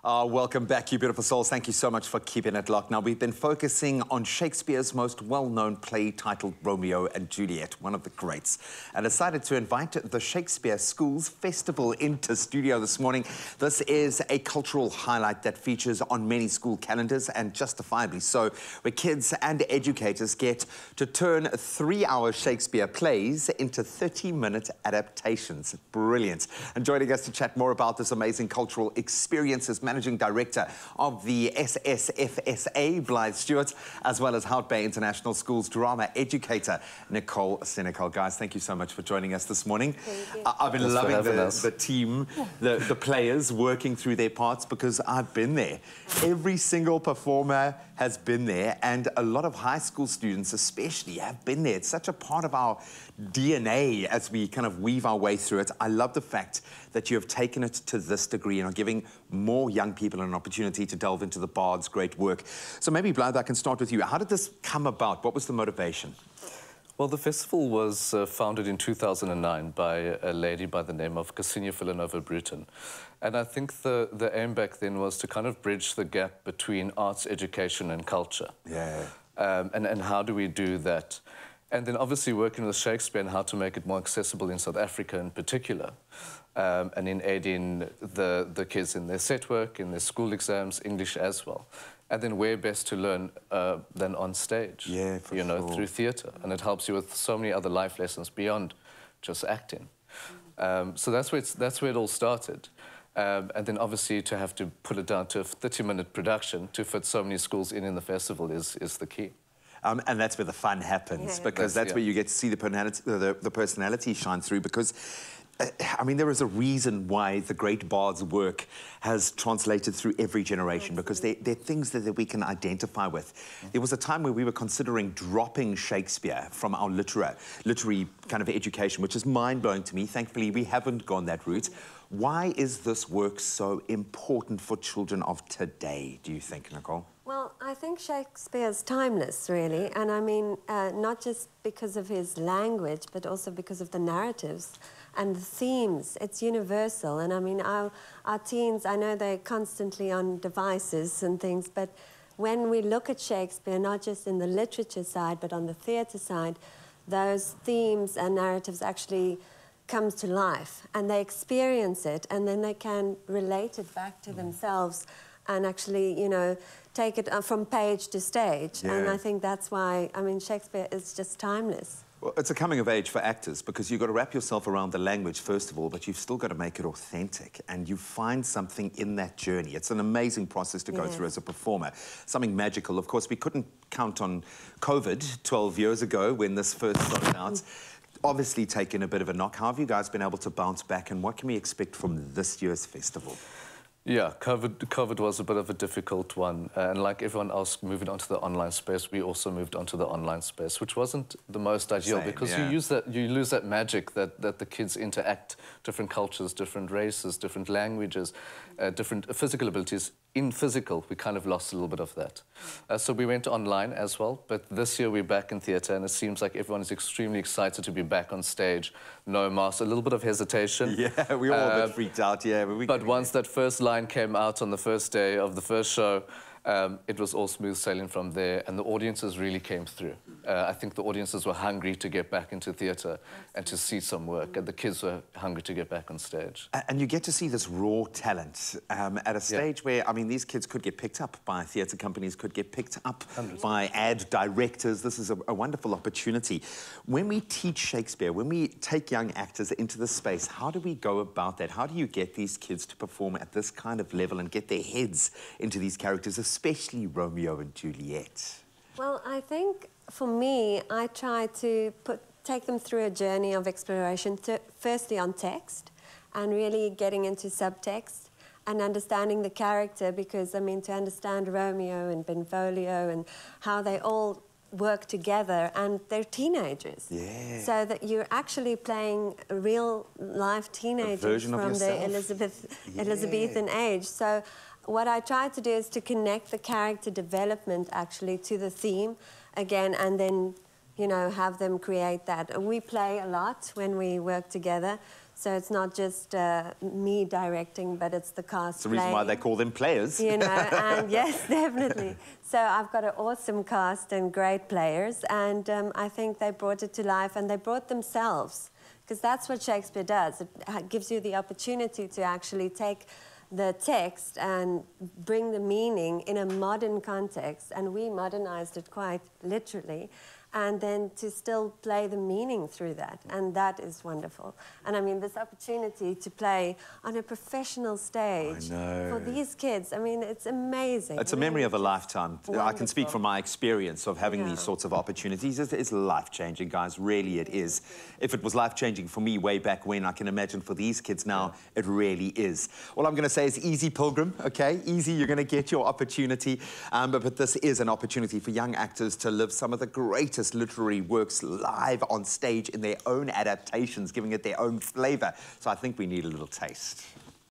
Welcome back, you beautiful souls. Thank you so much for keeping it locked. Now, we've been focusing on Shakespeare's most well-known play titled Romeo and Juliet, one of the greats, and decided to invite the Shakespeare Schools Festival into studio this morning. This is a cultural highlight that features on many school calendars, and justifiably so, where kids and educators get to turn 3-hour Shakespeare plays into 30-minute adaptations. Brilliant. And joining us to chat more about this amazing cultural experience is Managing Director of the SSFSA, Blythe Stewart, as well as Hout Bay International School's drama educator, Nicole Senecal. Guys, thank you so much for joining us this morning. I've been loving the team, the players working through their parts, because I've been there. Every single performer has been there, and a lot of high school students especially have been there. It's such a part of our DNA as we kind of weave our way through it. I love the fact that you have taken it to this degree and are giving more young people an opportunity to delve into the Bard's great work. So maybe, Blythe, I can start with you. How did this come about? What was the motivation? Well, the festival was founded in 2009 by a lady by the name of Ksenia Villanova-Bruton. And I think the aim back then was to kind of bridge the gap between arts, education and culture. Yeah. And how do we do that? And then obviously working with Shakespeare and how to make it more accessible in South Africa in particular. And in aiding the kids in their set work, in their school exams, English as well. And then where best to learn than on stage, yeah, you know, through theatre. And it helps you with so many other life lessons beyond just acting. So that's where it all started. And then obviously to have to put it down to a 30-minute production to fit so many schools in the festival is the key. And that's where the fun happens, because that's where you get to see the personality shine through, because I mean, there is a reason why the great Bard's work has translated through every generation, because they're things that we can identify with. There was a time where we were considering dropping Shakespeare from our literary kind of education, which is mind-blowing to me. Thankfully, we haven't gone that route. Why is this work so important for children of today, do you think, Nicole? Well, I think Shakespeare's timeless, really, and I mean, not just because of his language, but also because of the narratives and the themes. It's universal, and I mean, our teens, I know they're constantly on devices and things, but when we look at Shakespeare, not just in the literature side, but on the theatre side, those themes and narratives actually comes to life, and they experience it, and then they can relate it back to themselves and actually, you know, take it from page to stage. Yeah. And I think that's why, I mean, Shakespeare is just timeless. Well, it's a coming of age for actors, because you've got to wrap yourself around the language, first of all, but you've still got to make it authentic, and you find something in that journey. It's an amazing process to go through as a performer, something magical. Of course, we couldn't count on COVID 12 years ago when this first started out. Obviously taken a bit of a knock. How have you guys been able to bounce back, and what can we expect from this year's festival? Yeah, COVID was a bit of a difficult one. And like everyone else moving onto the online space, we also moved onto the online space, which wasn't the most ideal. Because you lose that magic that the kids interact, different cultures, different races, different languages, different physical abilities. In physical, we kind of lost a little bit of that. So we went online as well, but this year we're back in theatre, and it seems like everyone is extremely excited to be back on stage. No mask, a little bit of hesitation. Yeah, we were all a bit freaked out, yeah. But once that first line came out on the first day of the first show, it was all smooth sailing from there, and the audiences really came through. I think the audiences were hungry to get back into theatre and to see some work, and the kids were hungry to get back on stage. And you get to see this raw talent at a stage where, I mean, these kids could get picked up by theatre companies, could get picked up by ad directors. This is a wonderful opportunity. When we teach Shakespeare, when we take young actors into the space, how do we go about that? How do you get these kids to perform at this kind of level and get their heads into these characters, especially Romeo and Juliet? Well, I think for me, I try to take them through a journey of exploration, firstly on text, and really getting into subtext and understanding the character, because, I mean, to understand Romeo and Benvolio and how they all work together, and they're teenagers. Yeah. So that you're actually playing real-life teenagers from the Elizabethan age. So what I try to do is to connect the character development actually to the theme again, and then you know, have them create that. We play a lot when we work together. So it's not just me directing, but it's the cast. It's the reason why they call them players. You know, and yes, definitely. So I've got an awesome cast and great players, and I think they brought it to life, and they brought themselves, because that's what Shakespeare does. It gives you the opportunity to actually take the text and bring the meaning in a modern context, and we modernized it quite literally, and then to still play the meaning through that, and that is wonderful. And I mean, this opportunity to play on a professional stage for these kids, I mean, it's amazing. It's a memory of a lifetime. Wonderful. I can speak from my experience of having these sorts of opportunities. It's life-changing, guys, really it is. If it was life-changing for me way back when, I can imagine for these kids now, it really is. All I'm going to say is easy, Pilgrim, okay? Easy, you're going to get your opportunity. But this is an opportunity for young actors to live some of the greatest literary works live on stage in their own adaptations, giving it their own flavour. So I think we need a little taste.